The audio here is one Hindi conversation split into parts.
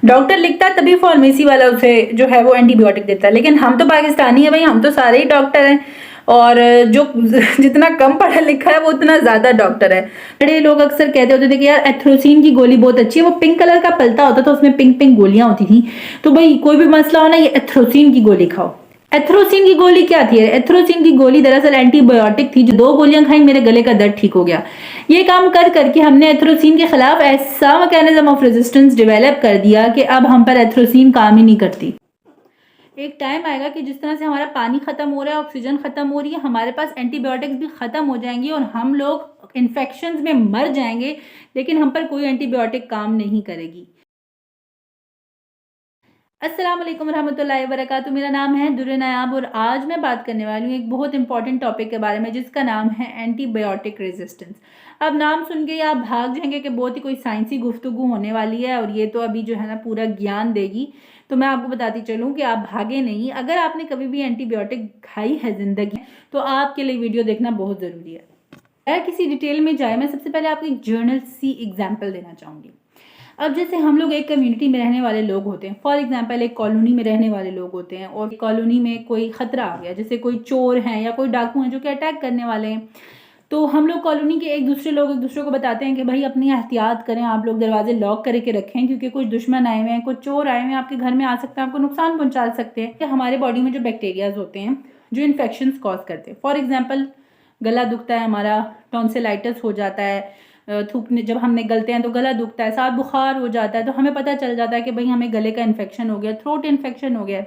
डॉक्टर लिखता है तभी फार्मेसी वाला उसे जो है वो एंटीबायोटिक देता है। लेकिन हम तो पाकिस्तानी है भाई, हम तो सारे ही डॉक्टर हैं, और जो जितना कम पढ़ा लिखा है वो उतना ज्यादा डॉक्टर है। बड़े लोग अक्सर कहते होते थे कि यार एथ्रोसिन की गोली बहुत अच्छी है, वो पिंक कलर का पलता होता था, उसमें पिंक पिंक गोलियां होती थी। तो भाई कोई भी मसला हो ना, ये एथ्रोसिन की गोली खाओ। एथ्रोसिन की गोली क्या थी? एथ्रोसिन की गोली दरअसल एंटीबायोटिक थी, जो 2 गोलियां खाई मेरे गले का दर्द ठीक हो गया। ये काम कर करके हमने एथ्रोसिन के खिलाफ ऐसा मैकेनिज्म ऑफ रेजिस्टेंस डेवलप कर दिया कि अब हम पर एथ्रोसिन काम ही नहीं करती। एक टाइम आएगा कि जिस तरह से हमारा पानी खत्म हो रहा है, ऑक्सीजन खत्म हो रही है, हमारे पास एंटीबायोटिक्स भी खत्म हो जाएंगी और हम लोग इन्फेक्शंस में मर जाएंगे, लेकिन हम पर कोई एंटीबायोटिक काम नहीं करेगी। अस्सलाम वालेकुम रहमतुल्लाहि व बरकातुहू। मेरा नाम है दुर्र नायाब और आज मैं बात करने वाली हूँ एक बहुत इंपॉर्टेंट टॉपिक के बारे में, जिसका नाम है एंटीबायोटिक रेजिस्टेंस। अब नाम सुन के आप भाग जाएंगे कि बहुत ही कोई साइंसी गुफ्तगू होने वाली है और ये तो अभी जो है ना पूरा ज्ञान देगी। तो मैं आपको बताती चलूँ कि आप भागे नहीं। अगर आपने कभी भी एंटीबायोटिक खाई है जिंदगी तो आपके लिए वीडियो देखना बहुत ज़रूरी है। अगर किसी डिटेल में जाए, मैं सबसे पहले आपको एक जर्नल सी एग्जाम्पल देना चाहूँगी। अब जैसे हम लोग एक कम्युनिटी में रहने वाले लोग होते हैं, फॉर एग्जांपल एक कॉलोनी में रहने वाले लोग होते हैं, और कॉलोनी में कोई खतरा आ गया, जैसे कोई चोर हैं या कोई डाकू हैं जो कि अटैक करने वाले हैं। तो हम लोग कॉलोनी के एक दूसरे को बताते हैं कि भाई अपनी एहतियात करें, आप लोग दरवाजे लॉक करके रखें, क्योंकि कुछ दुश्मन आए हुए हैं, कुछ चोर आए हुए हैं, आपके घर में आ सकते हैं, आपको नुकसान पहुंचा सकते हैं। हमारे बॉडी में जो बैक्टीरियाज होते हैं जो इन्फेक्शन कॉज करते हैं, फॉर एग्जाम्पल गला दुखता है हमारा, टॉन्सिलाइटिस हो जाता है, थूकने जब हम निगलते हैं तो गला दुखता है, साथ बुखार हो जाता है, तो हमें पता चल जाता है कि भाई हमें गले का इन्फेक्शन हो गया, थ्रोट इन्फेक्शन हो गया।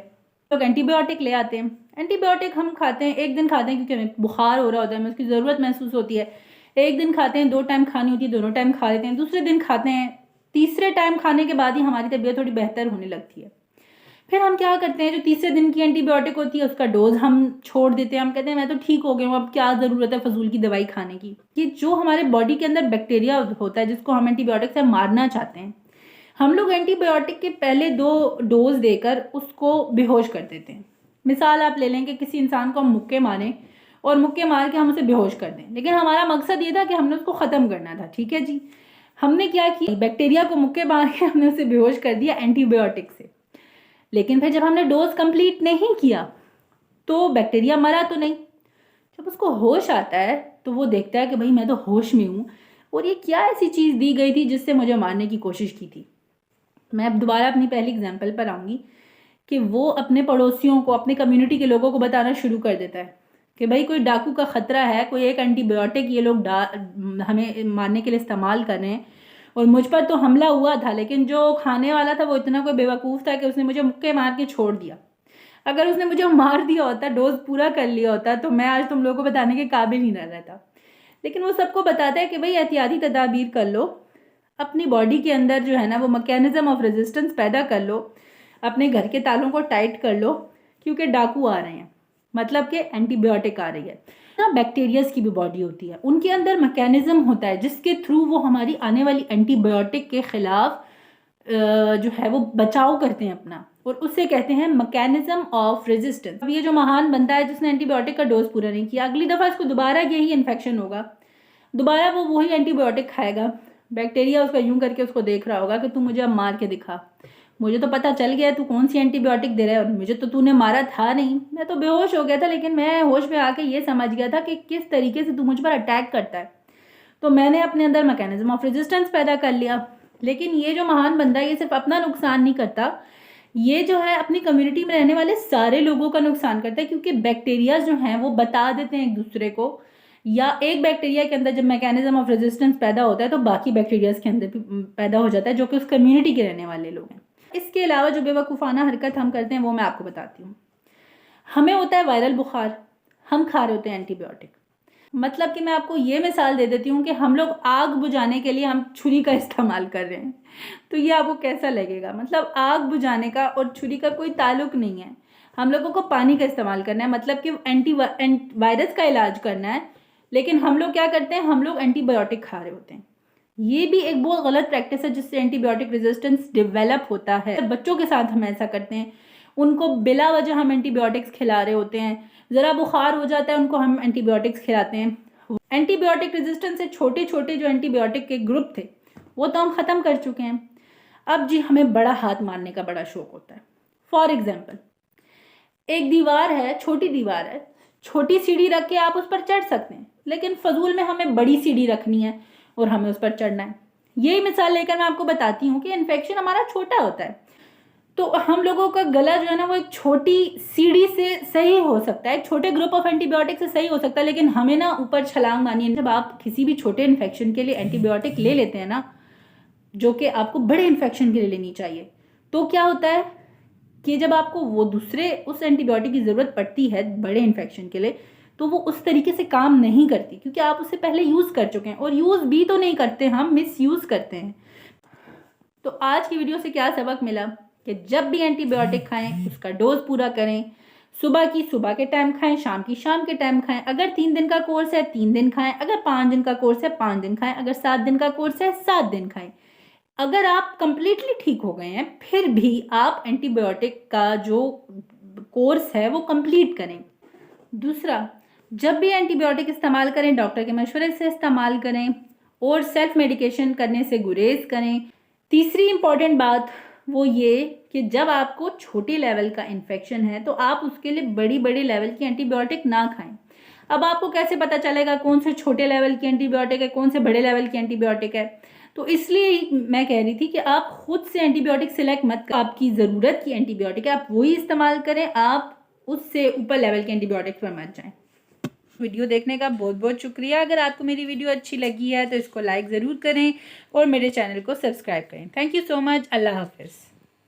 लोग एंटीबायोटिक ले आते हैं। एंटीबायोटिक हम खाते हैं, एक दिन खाते हैं क्योंकि हमें बुखार हो रहा होता है, हमें उसकी ज़रूरत महसूस होती है। एक दिन खाते हैं, 2 टाइम खानी होती है, दोनों टाइम खा लेते हैं। दूसरे दिन खाते हैं, तीसरे टाइम खाने के बाद ही हमारी तबीयत थोड़ी बेहतर होने लगती है। फिर हम क्या करते हैं, जो तीसरे दिन की एंटीबायोटिक होती है उसका डोज हम छोड़ देते हैं। हम कहते हैं मैं तो ठीक हो गया हूँ, अब क्या ज़रूरत है फजूल की दवाई खाने की। कि जो हमारे बॉडी के अंदर बैक्टीरिया होता है जिसको हम एंटीबायोटिक से मारना चाहते हैं, हम लोग एंटीबायोटिक के पहले 2 डोज देकर उसको बेहोश कर देते हैं। मिसाल आप ले लें कि किसी इंसान को हम मुक्के मारें और मुक्के मार के हम उसे बेहोश कर दें, लेकिन हमारा मकसद ये था कि हमने उसको ख़त्म करना था। ठीक है जी, हमने क्या किया, बैक्टीरिया को मुक्के मार के हमने उसे बेहोश कर दिया एंटीबायोटिक से। लेकिन फिर जब हमने डोज कंप्लीट नहीं किया तो बैक्टीरिया मरा तो नहीं। जब उसको होश आता है तो वो देखता है कि भाई मैं तो होश में हूँ और ये क्या ऐसी चीज़ दी गई थी जिससे मुझे मारने की कोशिश की थी। मैं अब दोबारा अपनी पहली एग्जाम्पल पर आऊँगी कि वो अपने पड़ोसियों को, अपने कम्युनिटी के लोगों को बताना शुरू कर देता है कि भाई कोई डाकू का ख़तरा है, कोई एक एंटीबायोटिक ये लोग हमें मारने के लिए इस्तेमाल कर रहे हैं और मुझ पर तो हमला हुआ था, लेकिन जो खाने वाला था वो इतना कोई बेवकूफ़ था कि उसने मुझे मुक्के मार के छोड़ दिया। अगर उसने मुझे मार दिया होता, डोज पूरा कर लिया होता, तो मैं आज तुम लोगों को बताने के काबिल ही ना रहता। लेकिन वो सबको बताता है कि भाई एहतियाती तदाबीर कर लो, अपनी बॉडी के अंदर जो है ना वो मैकेनिज्म ऑफ रेजिस्टेंस पैदा कर लो, अपने घर के तालों को टाइट कर लो, क्योंकि डाकू आ रहे हैं, मतलब कि एंटीबायोटिक आ रही है ना। बैक्टीरियाज की भी बॉडी होती है, उनके अंदर मैकेनिज्म होता है जिसके थ्रू वो हमारी आने वाली एंटीबायोटिक के खिलाफ जो है वो बचाव करते हैं अपना, और उससे कहते हैं मैकेनिज्म ऑफ रेजिस्टेंस। अब ये जो महान बंदा है जिसने एंटीबायोटिक का डोज पूरा नहीं किया, अगली दफ़ा इसको दोबारा यही इन्फेक्शन होगा, दोबारा वो वही एंटीबायोटिक खाएगा। बैक्टीरिया उसका यूं करके उसको देख रहा होगा कि तू मुझे अब मार के दिखा, मुझे तो पता चल गया तू कौन सी एंटीबायोटिक दे रहा है, और मुझे तो तूने मारा था नहीं, मैं तो बेहोश हो गया था, लेकिन मैं होश में आके ये समझ गया था कि किस तरीके से तू मुझ पर अटैक करता है, तो मैंने अपने अंदर मैकेनिज्म ऑफ रेजिस्टेंस पैदा कर लिया। लेकिन ये जो महान बंदा है ये सिर्फ अपना नुकसान नहीं करता, ये जो है अपनी कम्युनिटी में रहने वाले सारे लोगों का नुकसान करता है, क्योंकि बैक्टीरिया जो हैं वो बता देते हैं एक दूसरे को, या एक बैक्टीरिया के अंदर जब मैकेनिज्म ऑफ रेजिस्टेंस पैदा होता है तो बाकी बैक्टीरियाज के अंदर भी पैदा हो जाता है जो कि उस कम्युनिटी के रहने वाले लोग हैं। इसके अलावा जो बेवकूफ़ाना हरकत हम करते हैं वो मैं आपको बताती हूँ। हमें होता है वायरल बुखार, हम खा रहे होते हैं एंटीबायोटिक। मतलब कि मैं आपको ये मिसाल दे देती हूँ कि हम लोग आग बुझाने के लिए हम छुरी का इस्तेमाल कर रहे हैं, तो ये आपको कैसा लगेगा। मतलब आग बुझाने का और छुरी का कोई ताल्लुक नहीं है, हम लोगों को पानी का इस्तेमाल करना है, मतलब कि वायरस का इलाज करना है, लेकिन हम लोग क्या करते हैं, हम लोग एंटीबायोटिक खा रहे होते हैं। ये भी एक बहुत गलत प्रैक्टिस है जिससे एंटीबायोटिक रेजिस्टेंस डेवलप होता है। बच्चों के साथ हम ऐसा करते हैं, उनको बिला वजह हम एंटीबायोटिक्स खिला रहे होते हैं, ज़रा बुखार हो जाता है उनको हम एंटीबायोटिक्स खिलाते हैं। एंटीबायोटिक रेजिस्टेंस से छोटे छोटे जो एंटीबायोटिक के ग्रुप थे वो तो हम ख़त्म कर चुके हैं। अब जी हमें बड़ा हाथ मारने का बड़ा शौक होता है। फॉर एग्जाम्पल, एक दीवार है, छोटी दीवार है, छोटी सीढ़ी रख के आप उस पर चढ़ सकते हैं, लेकिन फजूल में हमें बड़ी सीढ़ी रखनी है और हमें उस पर चढ़ना है। यही मिसाल लेकर मैं आपको बताती हूँ कि इन्फेक्शन हमारा छोटा होता है, तो हम लोगों का गला जो है ना वो एक छोटी सीढ़ी से सही हो सकता है, एक छोटे ग्रुप ऑफ एंटीबायोटिक से सही हो सकता है, लेकिन हमें ना ऊपर छलांग मारनी है। जब आप किसी भी छोटे इन्फेक्शन के लिए एंटीबायोटिक ले लेते हैं ना, जो कि आपको बड़े इन्फेक्शन के लिए लेनी चाहिए, तो क्या होता है कि जब आपको वो दूसरे उस एंटीबायोटिक की ज़रूरत पड़ती है बड़े इन्फेक्शन के लिए, तो वो उस तरीके से काम नहीं करती, क्योंकि आप उससे पहले यूज़ कर चुके हैं। और यूज़ भी तो नहीं करते, हम मिस यूज़ करते हैं। तो आज की वीडियो से क्या सबक मिला कि जब भी एंटीबायोटिक खाएं उसका डोज पूरा करें। सुबह की सुबह के टाइम खाएं, शाम की शाम के टाइम खाएं। अगर 3 दिन का कोर्स है 3 दिन खाएं, अगर 5 दिन का कोर्स है 5 दिन खाएं, अगर 7 दिन का कोर्स है 7 दिन खाएं। अगर आप कंप्लीटली ठीक हो गए हैं फिर भी आप एंटीबायोटिक का जो कोर्स है वो कंप्लीट करें। दूसरा, जब भी एंटीबायोटिक इस्तेमाल करें डॉक्टर के मशवरे से इस्तेमाल करें और सेल्फ मेडिकेशन करने से गुरेज करें। तीसरी इंपॉर्टेंट बात वो ये कि जब आपको छोटे लेवल का इन्फेक्शन है तो आप उसके लिए बड़ी बड़ी लेवल की एंटीबायोटिक ना खाएं। अब आपको कैसे पता चलेगा कौन से छोटे लेवल की एंटीबायोटिक है, कौन से बड़े लेवल की एंटीबायोटिक है? तो इसलिए मैं कह रही थी कि आप खुद से एंटीबायोटिक सिलेक्ट मत करें। आपकी ज़रूरत की एंटीबायोटिक है आप वही इस्तेमाल करें, आप उससे ऊपर लेवल के एंटीबायोटिक पर मत जाएं। वीडियो देखने का बहुत बहुत शुक्रिया। अगर आपको मेरी वीडियो अच्छी लगी है तो इसको लाइक ज़रूर करें और मेरे चैनल को सब्सक्राइब करें। Thank you so much. अल्लाह हाफिज़।